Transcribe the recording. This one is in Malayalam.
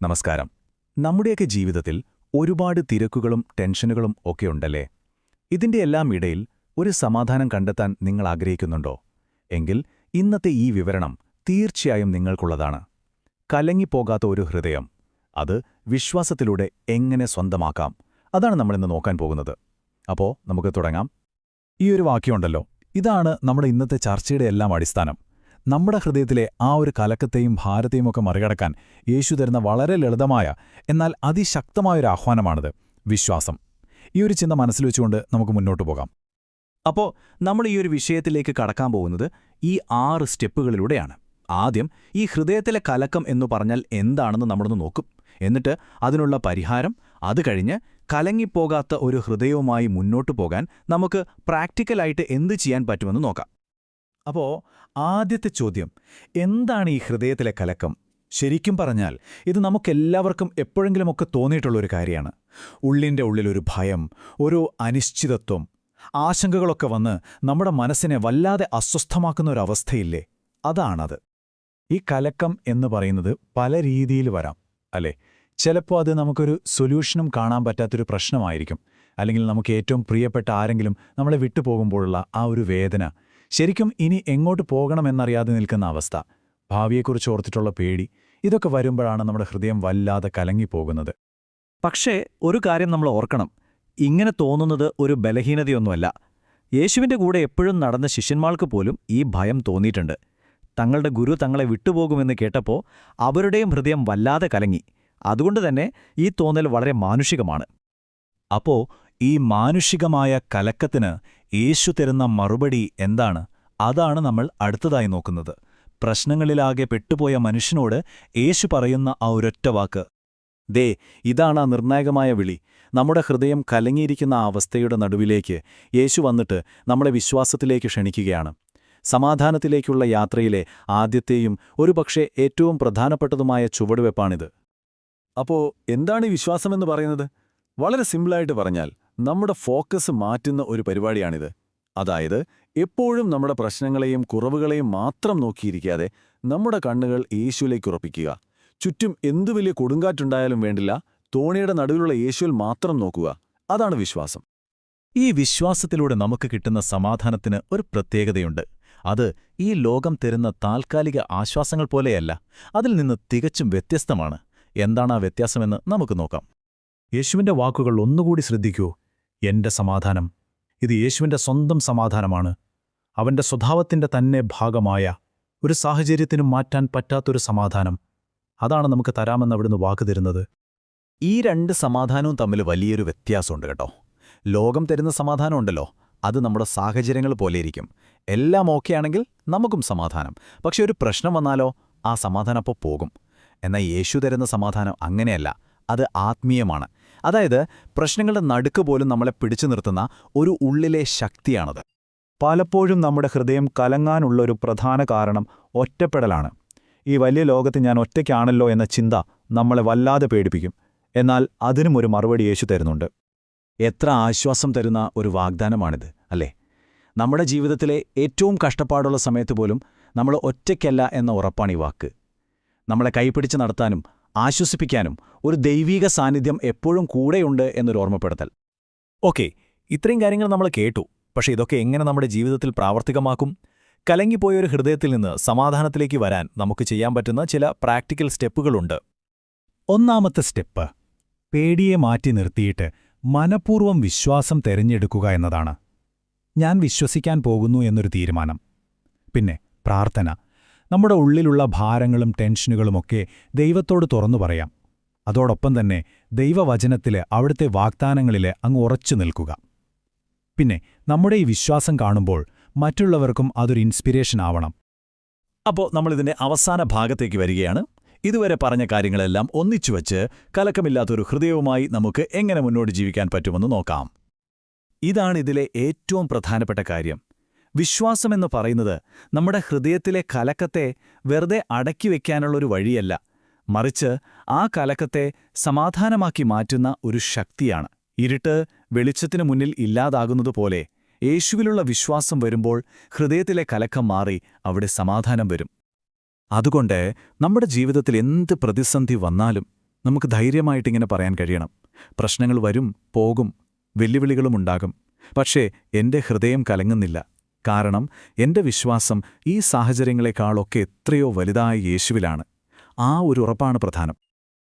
നമസ്കാരം. നമ്മുടെയൊക്കെ ജീവിതത്തിൽ ഒരുപാട് തിരക്കുകളും ടെൻഷനുകളും ഒക്കെ ഉണ്ടല്ലേ? ഇതിൻ്റെയെല്ലാം ഇടയിൽ ഒരു സമാധാനം കണ്ടെത്താൻ നിങ്ങൾ ആഗ്രഹിക്കുന്നുണ്ടോ? എങ്കിൽ ഇന്നത്തെ ഈ വിവരണം തീർച്ചയായും നിങ്ങൾക്കുള്ളതാണ്. കലങ്ങിപ്പോകാത്ത ഒരു ഹൃദയം, അത് വിശ്വാസത്തിലൂടെ എങ്ങനെ സ്വന്തമാക്കാം, അതാണ് നമ്മളിന്ന് നോക്കാൻ പോകുന്നത്. അപ്പോൾ നമുക്ക് തുടങ്ങാം. ഈ ഒരു വാക്യമുണ്ടല്ലോ, ഇതാണ് നമ്മുടെ ഇന്നത്തെ ചർച്ചയുടെ എല്ലാം അടിസ്ഥാനം. നമ്മുടെ ഹൃദയത്തിലെ ആ ഒരു കലക്കത്തെയും ഭാരത്തെയും ഒക്കെ മറികടക്കാൻ യേശു തരുന്ന വളരെ ലളിതമായ എന്നാൽ അതിശക്തമായൊരു ആഹ്വാനമാണിത്, വിശ്വാസം. ഈ ഒരു ചിന്ത മനസ്സിൽ വെച്ചുകൊണ്ട് നമുക്ക് മുന്നോട്ട് പോകാം. അപ്പോൾ നമ്മൾ ഈ ഒരു വിഷയത്തിലേക്ക് കടക്കാൻ പോകുന്നത് ഈ 6 സ്റ്റെപ്പുകളിലൂടെയാണ്. ആദ്യം ഈ ഹൃദയത്തിലെ കലക്കം എന്നു പറഞ്ഞാൽ എന്താണെന്ന് നമ്മളൊന്ന് നോക്കും. എന്നിട്ട് അതിനുള്ള പരിഹാരം, അത് കഴിഞ്ഞ് കലങ്ങിപ്പോകാത്ത ഒരു ഹൃദയവുമായി മുന്നോട്ടു പോകാൻ നമുക്ക് പ്രാക്ടിക്കലായിട്ട് എന്ത് ചെയ്യാൻ പറ്റുമെന്ന് നോക്കാം. അപ്പോൾ ആദ്യത്തെ ചോദ്യം, എന്താണ് ഈ ഹൃദയത്തിലെ കലക്കം? ശരിക്കും പറഞ്ഞാൽ ഇത് നമുക്കെല്ലാവർക്കും എപ്പോഴെങ്കിലുമൊക്കെ തോന്നിയിട്ടുള്ളൊരു കാര്യമാണ്. ഉള്ളിൻ്റെ ഉള്ളിലൊരു ഭയം, ഒരു അനിശ്ചിതത്വം, ആശങ്കകളൊക്കെ വന്ന് നമ്മുടെ മനസ്സിനെ വല്ലാതെ അസ്വസ്ഥമാക്കുന്ന ഒരവസ്ഥയില്ലേ? അതാണത്. ഈ കലക്കം എന്ന് പറയുന്നത് പല രീതിയിൽ വരാം, അല്ലേ? ചിലപ്പോൾ അത് നമുക്കൊരു സൊല്യൂഷനും കാണാൻ പറ്റാത്തൊരു പ്രശ്നമായിരിക്കും. അല്ലെങ്കിൽ നമുക്ക് ഏറ്റവും പ്രിയപ്പെട്ട ആരെങ്കിലും നമ്മളെ വിട്ടുപോകുമ്പോഴുള്ള ആ ഒരു വേദന, ശരിക്കും ഇനി എങ്ങോട്ട് പോകണമെന്നറിയാതെ നിൽക്കുന്ന അവസ്ഥ, ഭാവിയെക്കുറിച്ച് ഓർത്തിട്ടുള്ള പേടി, ഇതൊക്കെ വരുമ്പോഴാണ് നമ്മുടെ ഹൃദയം വല്ലാതെ കലങ്ങിപ്പോകുന്നത്. പക്ഷേ ഒരു കാര്യം നമ്മൾ ഓർക്കണം, ഇങ്ങനെ തോന്നുന്നത് ഒരു ബലഹീനതയൊന്നുമല്ല. യേശുവിൻ്റെ കൂടെ എപ്പോഴും നടന്ന ശിഷ്യന്മാർക്ക് പോലും ഈ ഭയം തോന്നിയിട്ടുണ്ട്. തങ്ങളുടെ ഗുരു തങ്ങളെ വിട്ടുപോകുമെന്ന് കേട്ടപ്പോൾ അവരുടെയും ഹൃദയം വല്ലാതെ കലങ്ങി. അതുകൊണ്ടുതന്നെ ഈ തോന്നൽ വളരെ മാനുഷികമാണ്. അപ്പോ ഈ മാനുഷികമായ കലക്കത്തിന് യേശു തരുന്ന മറുപടി എന്താണ്? അതാണ് നമ്മൾ അടുത്തതായി നോക്കുന്നത്. പ്രശ്നങ്ങളിലാകെ പെട്ടുപോയ മനുഷ്യനോട് യേശു പറയുന്ന ആ ഒരൊറ്റ വാക്ക്, ദേ, ഇതാണ് ആ നിർണായകമായ വിളി. നമ്മുടെ ഹൃദയം കലങ്ങിയിരിക്കുന്ന ആ അവസ്ഥയുടെ നടുവിലേക്ക് യേശു വന്നിട്ട് നമ്മളെ വിശ്വാസത്തിലേക്ക് ക്ഷണിക്കുകയാണ്. സമാധാനത്തിലേക്കുള്ള യാത്രയിലെ ആദ്യത്തെയും ഒരുപക്ഷെ ഏറ്റവും പ്രധാനപ്പെട്ടതുമായ ചുവടുവെപ്പാണിത്. അപ്പോ എന്താണ് ഈ വിശ്വാസമെന്ന് പറയുന്നത്? വളരെ സിമ്പിളായിട്ട് പറഞ്ഞാൽ നമ്മുടെ ഫോക്കസ് മാറ്റുന്ന ഒരു പരിപാടിയാണിത്. അതായത് എപ്പോഴും നമ്മുടെ പ്രശ്നങ്ങളെയും കുറവുകളെയും മാത്രം നോക്കിയിരിക്കാതെ നമ്മുടെ കണ്ണുകൾ യേശുവിലേക്ക് ഉറപ്പിക്കുക. ചുറ്റും എന്തു വലിയ കൊടുങ്കാറ്റുണ്ടായാലും വേണ്ടില്ല, തോണിയുടെ നടുവിലുള്ള യേശുവിൽ മാത്രം നോക്കുക. അതാണ് വിശ്വാസം. ഈ വിശ്വാസത്തിലൂടെ നമുക്ക് കിട്ടുന്ന സമാധാനത്തിന് ഒരു പ്രത്യേകതയുണ്ട്. അത് ഈ ലോകം തരുന്ന താൽക്കാലിക ആശ്വാസങ്ങൾ പോലെയല്ല, അതിൽ നിന്ന് തികച്ചും വ്യത്യസ്തമാണ്. എന്താണ് ആ വ്യത്യാസമെന്ന് നമുക്ക് നോക്കാം. യേശുവിൻ്റെ വാക്കുകൾ ഒന്നുകൂടി ശ്രദ്ധിക്കൂ. എന്റെ സമാധാനം, ഇത് യേശുവിൻ്റെ സ്വന്തം സമാധാനമാണ്. അവന്റെ സ്വഭാവത്തിൻ്റെ തന്നെ ഭാഗമായ ഒരു സാഹചര്യത്തിനും മാറ്റാൻ പറ്റാത്തൊരു സമാധാനം. അതാണ് നമുക്ക് തരാമെന്ന് അവിടുന്ന് വാക്ക് തരുന്നത്. ഈ 2 സമാധാനവും തമ്മിൽ വലിയൊരു വ്യത്യാസമുണ്ട് കേട്ടോ. ലോകം തരുന്ന സമാധാനമുണ്ടല്ലോ, അത് നമ്മുടെ സാഹചര്യങ്ങൾ പോലെയിരിക്കും. എല്ലാം ഓക്കെയാണെങ്കിൽ നമുക്കും സമാധാനം. പക്ഷെ ഒരു പ്രശ്നം വന്നാലോ, ആ സമാധാനം അപ്പോൾ പോകും. എന്നാൽ യേശു തരുന്ന സമാധാനം അങ്ങനെയല്ല, അത് ആത്മീയമാണ്. അതായത് പ്രശ്നങ്ങളുടെ നടുക്ക് പോലും നമ്മളെ പിടിച്ചു നിർത്തുന്ന ഒരു ഉള്ളിലെ ശക്തിയാണത്. പലപ്പോഴും നമ്മുടെ ഹൃദയം കലങ്ങാനുള്ളൊരു പ്രധാന കാരണം ഒറ്റപ്പെടലാണ്. ഈ വലിയ ലോകത്ത് ഞാൻ ഒറ്റയ്ക്കാണല്ലോ എന്ന ചിന്ത നമ്മളെ വല്ലാതെ പേടിപ്പിക്കും. എന്നാൽ അതിനും ഒരു മറുപടി യേശു തരുന്നുണ്ട്. എത്ര ആശ്വാസം തരുന്ന ഒരു വാഗ്ദാനമാണിത്, അല്ലേ? നമ്മുടെ ജീവിതത്തിലെ ഏറ്റവും കഷ്ടപ്പാടുള്ള സമയത്ത് പോലും നമ്മൾ ഒറ്റയ്ക്കല്ല എന്ന ഉറപ്പാണ് ഈ വാക്ക്. നമ്മളെ കൈപിടിച്ച് നടത്താനും ആശ്വസിപ്പിക്കാനും ഒരു ദൈവീക സാന്നിധ്യം എപ്പോഴും കൂടെയുണ്ട് എന്നൊരു ഓർമ്മപ്പെടുത്തൽ. ഓക്കെ, ഇത്രയും കാര്യങ്ങൾ നമ്മൾ കേട്ടു. പക്ഷേ ഇതൊക്കെ എങ്ങനെ നമ്മുടെ ജീവിതത്തിൽ പ്രാവർത്തികമാക്കും? കലങ്ങിപ്പോയൊരു ഹൃദയത്തിൽ നിന്ന് സമാധാനത്തിലേക്ക് വരാൻ നമുക്ക് ചെയ്യാൻ പറ്റുന്ന ചില പ്രാക്ടിക്കൽ സ്റ്റെപ്പുകളുണ്ട്. ഒന്നാമത്തെ സ്റ്റെപ്പ്, പേടിയെ മാറ്റി നിർത്തിയിട്ട് മനഃപൂർവ്വം വിശ്വാസം തെരഞ്ഞെടുക്കുക എന്നതാണ്. ഞാൻ വിശ്വസിക്കാൻ പോകുന്നു എന്നൊരു തീരുമാനം. പിന്നെ പ്രാർത്ഥന. നമ്മുടെ ഉള്ളിലുള്ള ഭാരങ്ങളും ടെൻഷനുകളുമൊക്കെ ദൈവത്തോട് തുറന്നു പറയാം. അതോടൊപ്പം തന്നെ ദൈവവചനത്തിലെ അവിടുത്തെ വാഗ്ദാനങ്ങളിലെ അങ്ങ് ഉറച്ചു നിൽക്കുക. പിന്നെ നമ്മുടെ ഈ വിശ്വാസം കാണുമ്പോൾ മറ്റുള്ളവർക്കും അതൊരു ഇൻസ്പിരേഷൻ ആവണം. അപ്പോൾ നമ്മളിതിൻ്റെ അവസാന ഭാഗത്തേക്ക് വരികയാണ്. ഇതുവരെ പറഞ്ഞ കാര്യങ്ങളെല്ലാം ഒന്നിച്ചുവച്ച് കലക്കമില്ലാത്തൊരു ഹൃദയവുമായി നമുക്ക് എങ്ങനെ മുന്നോട്ട് ജീവിക്കാൻ പറ്റുമെന്ന് നോക്കാം. ഇതാണിതിലെ ഏറ്റവും പ്രധാനപ്പെട്ട കാര്യം. വിശ്വാസമെന്ന് പറയുന്നത് നമ്മുടെ ഹൃദയത്തിലെ കലക്കത്തെ വെറുതെ അടക്കിവെക്കാനുള്ളൊരു വഴിയല്ല, മറിച്ച് ആ കലക്കത്തെ സമാധാനമാക്കി മാറ്റുന്ന ഒരു ശക്തിയാണ്. ഇരുട്ട് വെളിച്ചത്തിനു മുന്നിൽ ഇല്ലാതാകുന്നതുപോലെ യേശുവിലുള്ള വിശ്വാസം വരുമ്പോൾ ഹൃദയത്തിലെ കലക്കം മാറി അവിടെ സമാധാനം വരും. അതുകൊണ്ട് നമ്മുടെ ജീവിതത്തിൽ എന്ത് പ്രതിസന്ധി വന്നാലും നമുക്ക് ധൈര്യമായിട്ടിങ്ങനെ പറയാൻ കഴിയണം. പ്രശ്നങ്ങൾ വരും, പോകും, വെല്ലുവിളികളുമുണ്ടാകും. പക്ഷേ എന്റെ ഹൃദയം കലങ്ങുന്നില്ല. കാരണം എന്റെ വിശ്വാസം ഈ സാഹചര്യങ്ങളെക്കാളൊക്കെ എത്രയോ വലുതായ യേശുവിലാണ്. ആ ഒരു ഉറപ്പാണ് പ്രധാനം.